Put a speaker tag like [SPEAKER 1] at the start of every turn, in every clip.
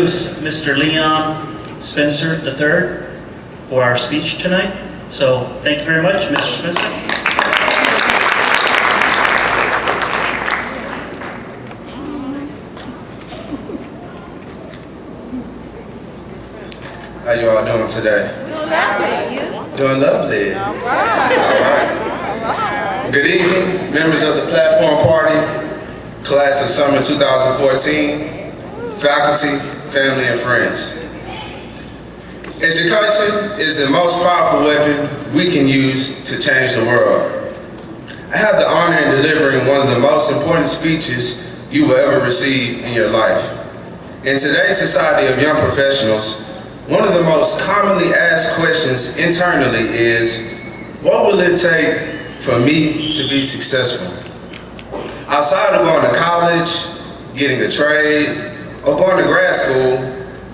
[SPEAKER 1] introduce Mr. Leon Spencer III for our speech tonight. So thank you very much, Mr. Spencer.
[SPEAKER 2] How you all doing today?
[SPEAKER 3] Doing lovely. You?
[SPEAKER 2] Doing lovely.
[SPEAKER 3] All right.
[SPEAKER 2] All right. Good evening, members of the Platform Party, class of summer 2014, faculty, family, and friends. Education is the most powerful weapon we can use to change the world. I have the honor in delivering one of the most important speeches you will ever receive in your life. In today's society of young professionals, one of the most commonly asked questions internally is, what will it take for me to be successful? Outside of going to college, getting a trade, or going to grad school,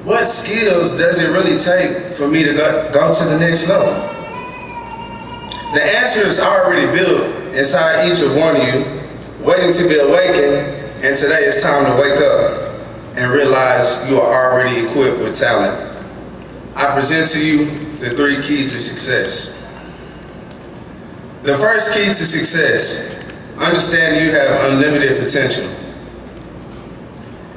[SPEAKER 2] what skills does it really take for me to go to the next level? The answer is already built inside each of one of you, waiting to be awakened, and today it's time to wake up and realize you are already equipped with talent. I present to you the 3 keys to success. The first key to success, understand you have unlimited potential.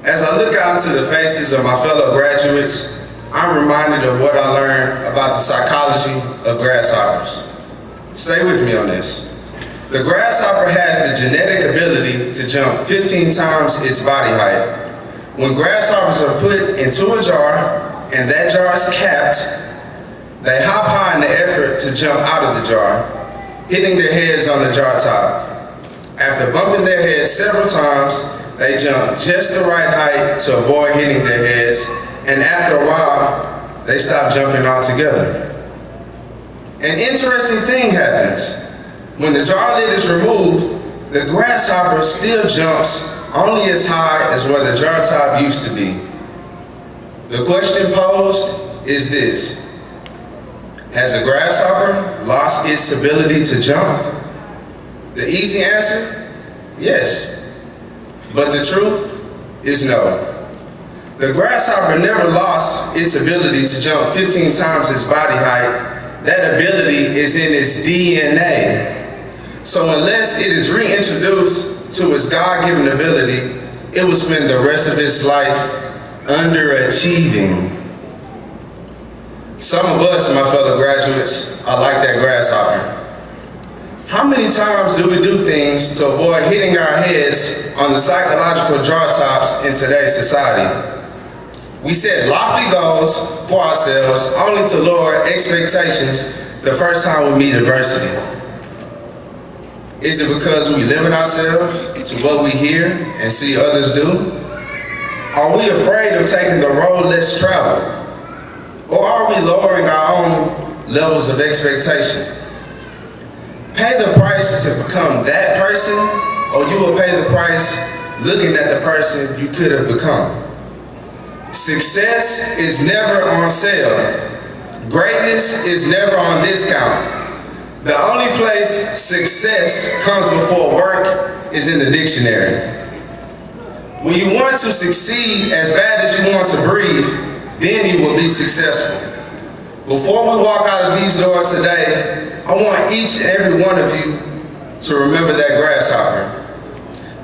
[SPEAKER 2] As I look out into the faces of my fellow graduates, I'm reminded of what I learned about the psychology of grasshoppers. Stay with me on this. The grasshopper has the genetic ability to jump 15 times its body height. When grasshoppers are put into a jar, and that jar is capped, they hop high in the effort to jump out of the jar, hitting their heads on the jar top. After bumping their heads several times, they jump just the right height to avoid hitting their heads, and after a while, they stop jumping altogether. An interesting thing happens. When the jar lid is removed, the grasshopper still jumps only as high as where the jar top used to be. The question posed is this: has a grasshopper lost its ability to jump? The easy answer, yes. But the truth is no. The grasshopper never lost its ability to jump 15 times its body height. That ability is in its DNA. So unless it is reintroduced to its God-given ability, it will spend the rest of its life underachieving. Some of us, my fellow graduates, are like that grasshopper. How many times do we do things to avoid hitting our heads on the psychological draw tops in today's society? We set lofty goals for ourselves only to lower expectations the first time we meet adversity. Is it because we limit ourselves to what we hear and see others do? Are we afraid of taking the road less traveled? Or are we lowering our own levels of expectation? Pay the price to become that person, or you will pay the price looking at the person you could have become. Success is never on sale. Greatness is never on discount. The only place success comes before work is in the dictionary. When you want to succeed as bad as you want to breathe, then you will be successful. Before we walk out of these doors today, I want each and every one of you to remember that grasshopper.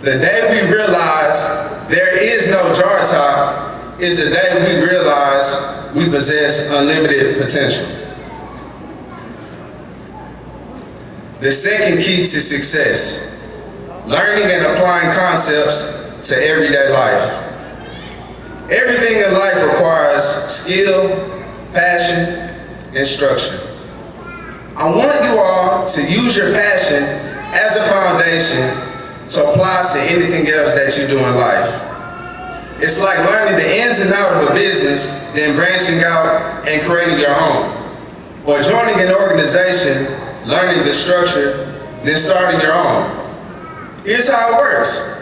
[SPEAKER 2] The day we realize there is no jar top is the day we realize we possess unlimited potential. The second key to success, learning and applying concepts to everyday life. Everything in life requires skill, passion, and structure. I want you all to use your passion as a foundation to apply to anything else that you do in life. It's like learning the ins and outs of a business, then branching out and creating your own. Or joining an organization, learning the structure, then starting your own. Here's how it works.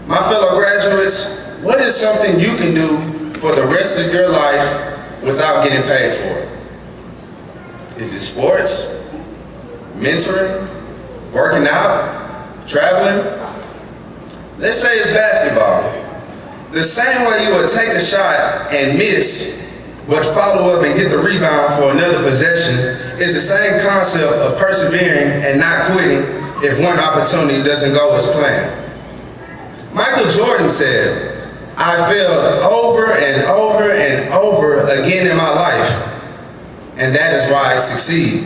[SPEAKER 2] My fellow graduates, what is something you can do for the rest of your life without getting paid for it? Is it sports? Mentoring? Working out? Traveling? Let's say it's basketball. The same way you would take a shot and miss, but follow up and get the rebound for another possession is the same concept of persevering and not quitting if one opportunity doesn't go as planned. Michael Jordan said, "I failed over and over and over again in my life, and that is why I succeed."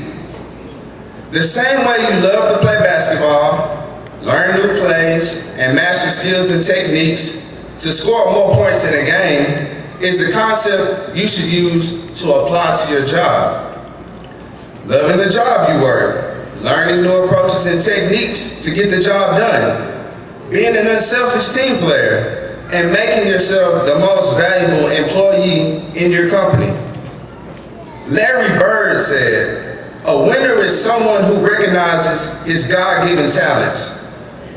[SPEAKER 2] The same way you love to play basketball, learn new plays, and master skills and techniques to score more points in a game is the concept you should use to apply to your job. Loving the job you work, learning new approaches and techniques to get the job done, being an unselfish team player, and making yourself the most valuable employee in your company. Larry Bird said, "A winner is someone who recognizes his God-given talents,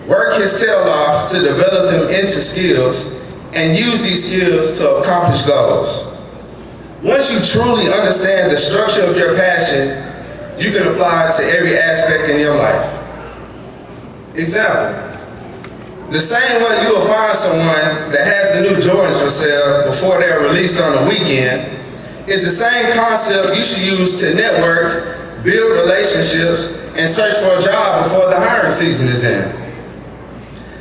[SPEAKER 2] work his tail off to develop them into skills, and use these skills to accomplish goals." Once you truly understand the structure of your passion, you can apply it to every aspect in your life. Example, the same way you will find someone that has the new Jordans for sale before they're released on the weekend is the same concept you should use to network, build relationships, and search for a job before the hiring season is in.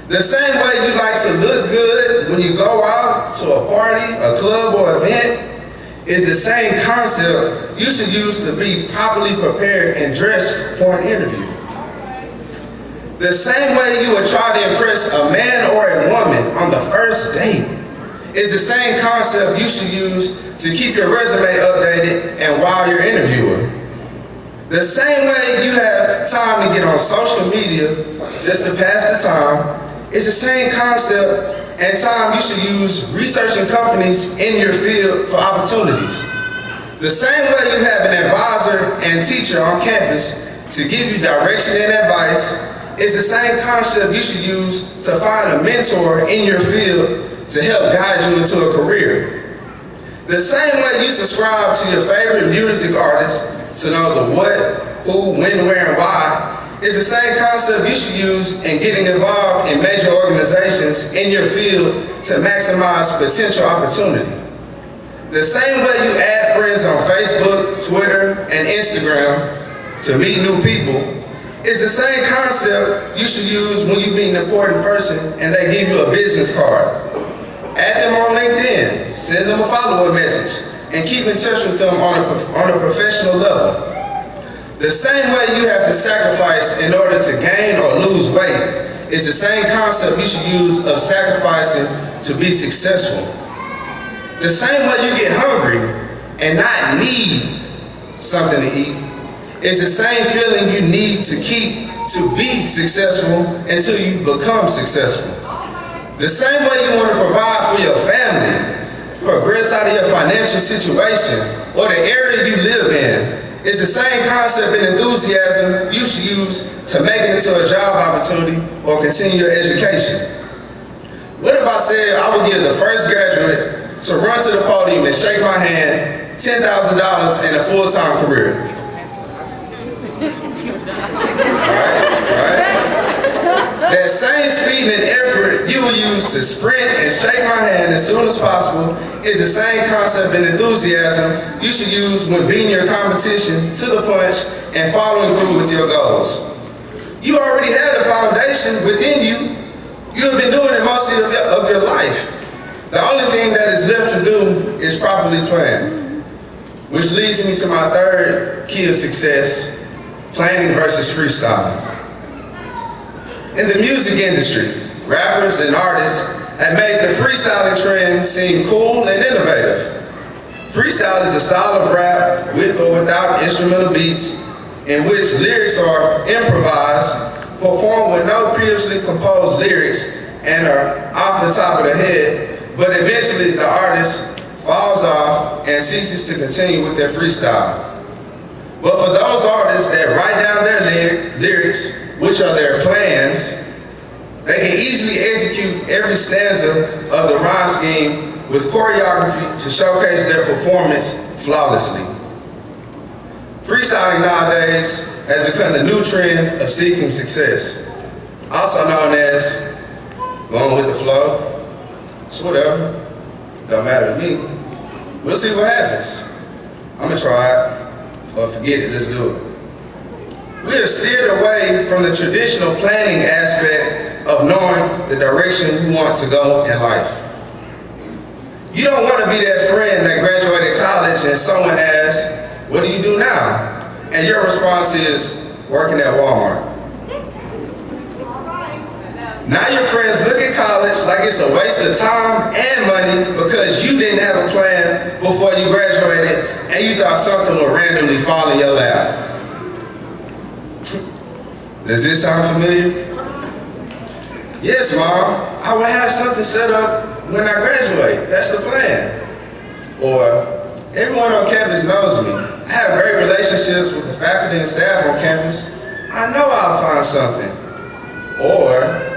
[SPEAKER 2] The same way you like to look good when you go out to a party, a club, or event is the same concept you should use to be properly prepared and dressed for an interview. The same way you would try to impress a man or a woman on the first date is the same concept you should use to keep your resume updated and while you're interviewing. The same way you have time to get on social media just to pass the time is the same concept and time you should use researching companies in your field for opportunities. The same way you have an advisor and teacher on campus to give you direction and advice is the same concept you should use to find a mentor in your field to help guide you into a career. The same way you subscribe to your favorite music artist to know the what, who, when, where, and why is the same concept you should use in getting involved in major organizations in your field to maximize potential opportunity. The same way you add friends on Facebook, Twitter, and Instagram to meet new people is the same concept you should use when you meet an important person and they give you a business card. Add them on LinkedIn, send them a follow-up message, and keep in touch with them on a professional level. The same way you have to sacrifice in order to gain or lose weight is the same concept you should use of sacrificing to be successful. The same way you get hungry and not need something to eat is the same feeling you need to keep to be successful until you become successful. The same way you want to provide for your family, progress out of your financial situation, or the area you live in, it's the same concept and enthusiasm you should use to make it into a job opportunity or continue your education. What if I said I would give the first graduate to run to the podium and shake my hand $10,000 in a full-time career? Right? That same speed and effort you will use to sprint and shake my hand as soon as possible is the same concept and enthusiasm you should use when beating your competition to the punch and following through with your goals. You already have the foundation within you. You have been doing it most of your life. The only thing that is left to do is properly plan. Which leads me to my third key of success, planning versus freestyling. In the music industry, rappers and artists have made the freestyling trend seem cool and innovative. Freestyle is a style of rap with or without instrumental beats in which lyrics are improvised, performed with no previously composed lyrics, and are off the top of the head, but eventually the artist falls off and ceases to continue with their freestyle. But for those artists that write down their lyrics, which are their plans, they can easily execute every stanza of the rhyme scheme with choreography to showcase their performance flawlessly. Freestyling nowadays has become the new trend of seeking success, also known as going with the flow, It's whatever. Don't matter to me. We'll see what happens. I'm gonna try it, or forget it, let's do it. We have steered away from the traditional planning aspect of knowing the direction you want to go in life. You don't want to be that friend that graduated college and someone asks, what do you do now? And your response is, working at Walmart. Now your friends look at college like it's a waste of time and money because you didn't have a plan before you graduated and you thought something would randomly fall in your lap. Does this sound familiar? Yes, Mom. I will have something set up when I graduate. That's the plan. Or, everyone on campus knows me. I have great relationships with the faculty and staff on campus. I know I'll find something. Or,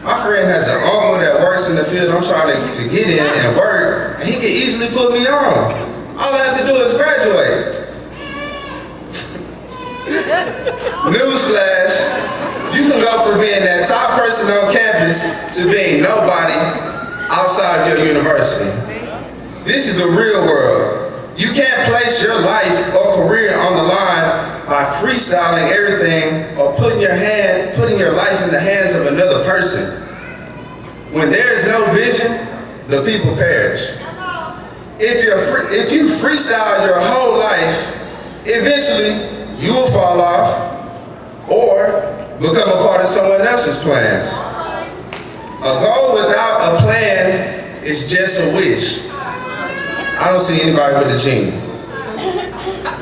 [SPEAKER 2] my friend has an uncle that works in the field I'm trying to get in and work, and he can easily put me on. All I have to do is graduate. Newsflash, you can go from being that top person on campus to being nobody outside of your university. This is the real world. You can't place your life or career on the line by freestyling everything or putting your life in the hands of another person. When there is no vision, the people perish. If you freestyle your whole life, eventually you will fall off or become a part of someone else's plans. A goal without a plan is just a wish. I don't see anybody with a genie.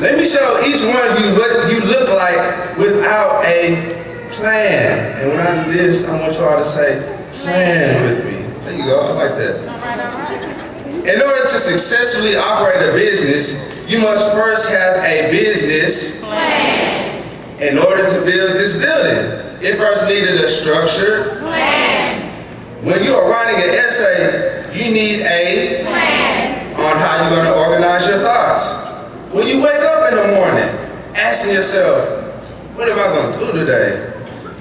[SPEAKER 2] Let me show each one of you what you look like without a plan. And when I do this, I want y'all to say, plan with me. There you go, I like that. In order to successfully operate a business, you must first have a business plan. In order to build this building, it first needed a structured plan. When you are writing an essay, you need a plan on how you're going to organize your thoughts. When you wake up in the morning, asking yourself, what am I going to do today?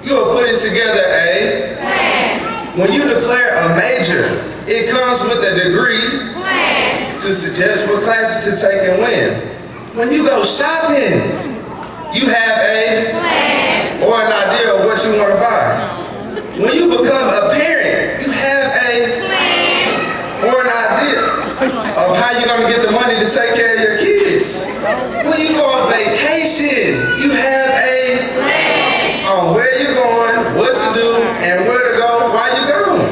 [SPEAKER 2] You are putting together a plan. When you declare a major, it comes with a degree plan to suggest what classes to take and when. When you go shopping, you have a plan or an idea of what you want to buy. When you become a parent, you have a plan or an idea of how you're going to get the money to take care of your kids. When you go on vacation, you have a plan on where you're going, what to do, and where to go while you're gone.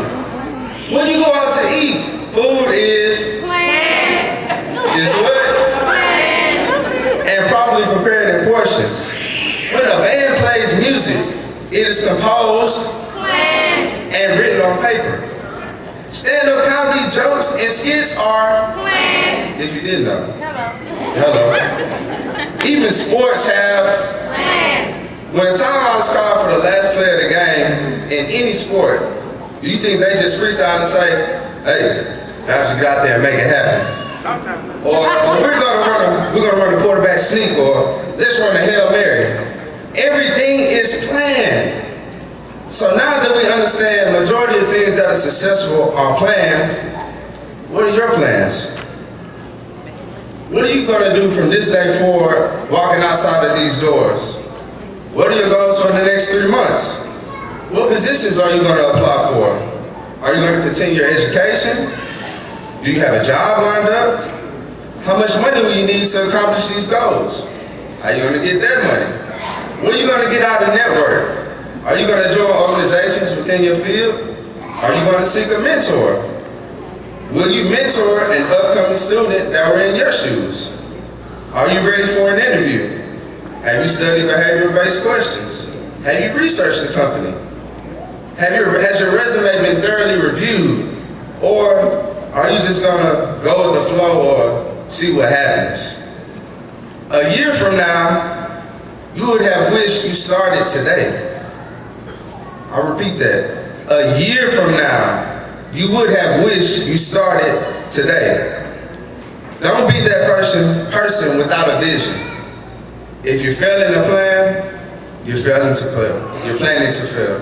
[SPEAKER 2] When you go out to eat, food is plan. Is what? Plan. And properly prepared in portions. When a band plays music, it is composed plan and written on paper. Stand-up comedy jokes and skits are plan. If you didn't know. Hello. Even sports have plan. When a timeout is called for the last play of the game in any sport, do you think they just freestyle and say, hey, now you get out there and make it happen? Or we're gonna run a quarterback sneak, or let's run a Hail Mary. Everything is planned. So now that we understand the majority of things that are successful are planned, what are your plans? What are you gonna do from this day forward, walking outside of these doors? What are your goals for the next 3 months? What positions are you gonna apply for? Are you gonna continue your education? Do you have a job lined up? How much money will you need to accomplish these goals? How are you gonna get that money? What are you gonna get out of network? Are you gonna join organizations within your field? Are you gonna seek a mentor? Will you mentor an upcoming student that were in your shoes? Are you ready for an interview? Have you studied behavioral-based questions? Have you researched the company? Has your resume been thoroughly reviewed? Or are you just gonna go with the flow or see what happens? A year from now, you would have wished you started today. I'll repeat that. A year from now, you would have wished you started today. Don't be that person without a vision. If you're failing to plan, you're failing to fail. You're planning to fail.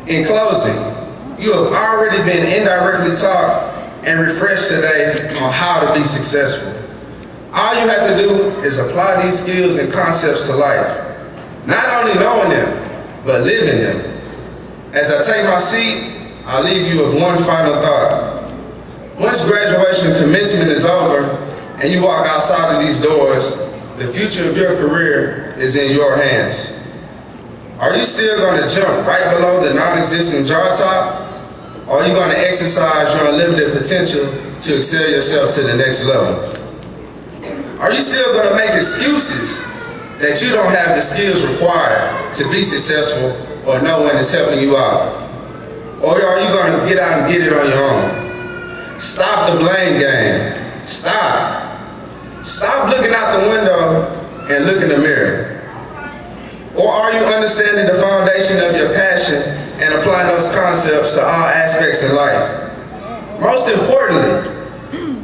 [SPEAKER 2] In closing, You have already been indirectly taught and refreshed today on how to be successful. All you have to do is apply these skills and concepts to life. Not only knowing them, but living them. As I take my seat, I'll leave you with one final thought. Once graduation and commencement is over and you walk outside of these doors, the future of your career is in your hands. Are you still going to jump right below the non-existent jar top? Or are you going to exercise your unlimited potential to excel yourself to the next level? Are you still going to make excuses that you don't have the skills required to be successful or no one is helping you out? Or are you going to get out and get it on your own? Stop the blame game. Stop. Stop looking out the window and look in the mirror. Or are you understanding the foundation of your passion and applying those concepts to all aspects of life? Most importantly,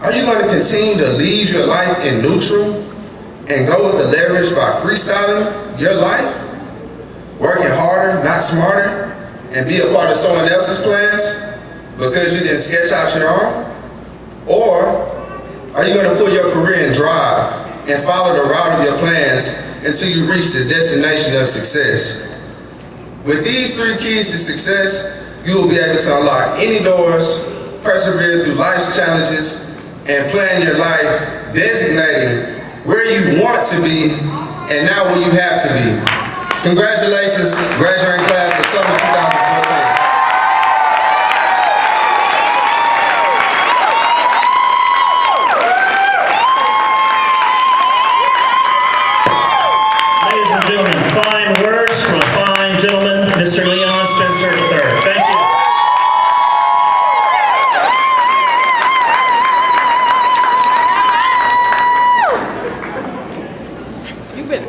[SPEAKER 2] are you going to continue to leave your life in neutral and go with the leverage by freestyling your life? Working harder, not smarter, and be a part of someone else's plans because you didn't sketch out your own? Or are you going to pull your career and drive and follow the route of your plans until you reach the destination of success? With these 3 keys to success, you will be able to unlock any doors, persevere through life's challenges, and plan your life designating where you want to be and not where you have to be. Congratulations, graduating class of summer 2014.
[SPEAKER 1] Ladies and gentlemen, fine words from a fine gentleman, Mr. Leon Spencer III. Thank you.
[SPEAKER 3] You better.